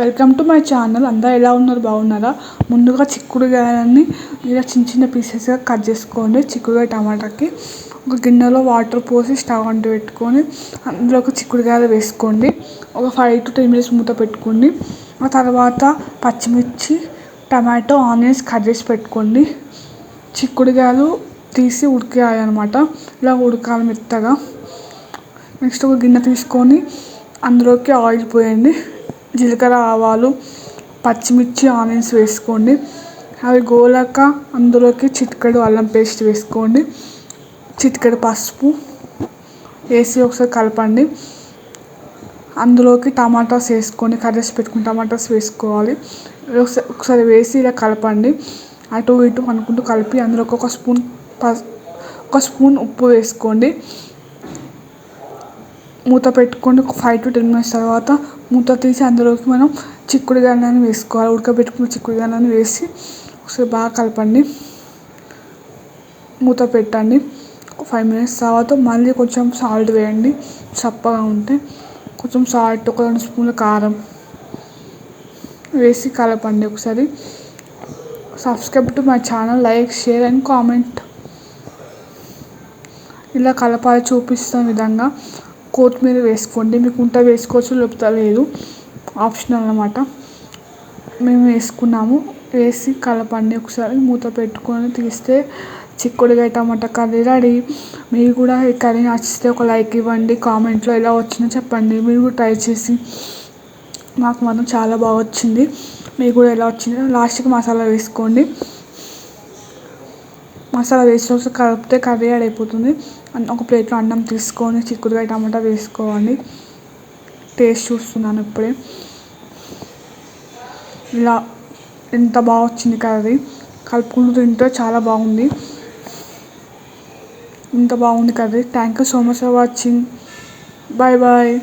Welcome to my channel. అందరూ ఎలా ఉన్నారు? బాగున్నారా? ముందుగా చిక్కుడుకాయలని ఇలా చిన్న చిన్న పీసెస్గా కట్ చేసుకోండి. చిక్కుడుకాయ టమాటాకి ఒక గిన్నెలో వాటర్ పోసి స్టవ్ అంటు పెట్టుకొని అందులో ఒక చిక్కుడుకాయలు వేసుకోండి. ఒక 5 to 10 minutes మూత పెట్టుకోండి. ఆ తర్వాత పచ్చిమిర్చి, టమాటో, ఆనియన్స్ కట్ చేసి పెట్టుకోండి. చిక్కుడుకాయలు తీసి ఉడికేయాలన్నమాట. ఇలా ఉడకాలి మెత్తగా. నెక్స్ట్ ఒక గిన్నె తీసుకొని అందులోకి ఆయిల్ పోయండి. జీలకర్ర, ఆవాలు, పచ్చిమిర్చి, ఆనియన్స్ వేసుకోండి. అవి గోలాక అందులోకి చిటికెడు అల్లం పేస్ట్ వేసుకోండి. చిటికెడు పసుపు వేసి ఒకసారి కలపండి. అందులోకి టమాటాస్ వేసుకొని కట్ చేసి పెట్టుకుని టమాటాస్ వేసుకోవాలి. ఒకసారి వేసి ఇలా కలపండి. అటు ఇటు అనుకుంటూ కలిపి అందులోకి ఒక స్పూన్ ఉప్పు వేసుకోండి. మూత పెట్టుకొని ఒక 5 to 10 minutes తర్వాత మూత తీసి అందులోకి మనం చిక్కుడుకాయలను వేసుకోవాలి. ఉడకబెట్టుకున్న చిక్కుడుకాయలను వేసి ఒకసారి బాగా కలపండి. మూత పెట్టండి. ఒక 5 minutes తర్వాత మళ్ళీ కొంచెం సాల్ట్ వేయండి. చప్పగా ఉంటే కొంచెం సాల్ట్, ఒక 2 స్పూన్ల కారం వేసి కలపండి. ఒకసారి subscribe to my channel, like, share and comment. ఇలా కలపాలి చూపిస్తున్న విధంగా. కొత్తిమీర వేసుకోండి. మీకు ఉంటే వేసుకోవచ్చు, లేకపోతే లేదు, ఆప్షనల్ అన్నమాట. మేము వేసుకున్నాము. వేసి కలపండి. ఒకసారి మూత పెట్టుకొని తీస్తే చిక్కుడుకాయ టమాటా కర్రీ రెడీ. మీరు కూడా ఈ కర్రీ నచ్చితే ఒక లైక్ ఇవ్వండి. కామెంట్లో ఎలా వచ్చిందో చెప్పండి. మీరు కూడా ట్రై చేసి నాకు మాత్రం చాలా బాగా వచ్చింది. మీకు కూడా ఎలా వచ్చిందో లాస్ట్కి మసాలా వేసుకోండి. మసాలా వేసి ఒకసారి కలిపితే కర్రీ రెడీ అయిపోతుంది. ఒక ప్లేట్లో అన్నం తీసుకొని చిక్కుడుకాయ టమాటా వేసుకోవాలి. టేస్ట్ చూస్తున్నాను ఇప్పుడే. ఇలా ఎంత బాగా వచ్చింది కర్రీ. కలుపుకుంటూ తింటే చాలా బాగుంది. ఇంత బాగుంది curry. Thank you so much for watching. Bye bye.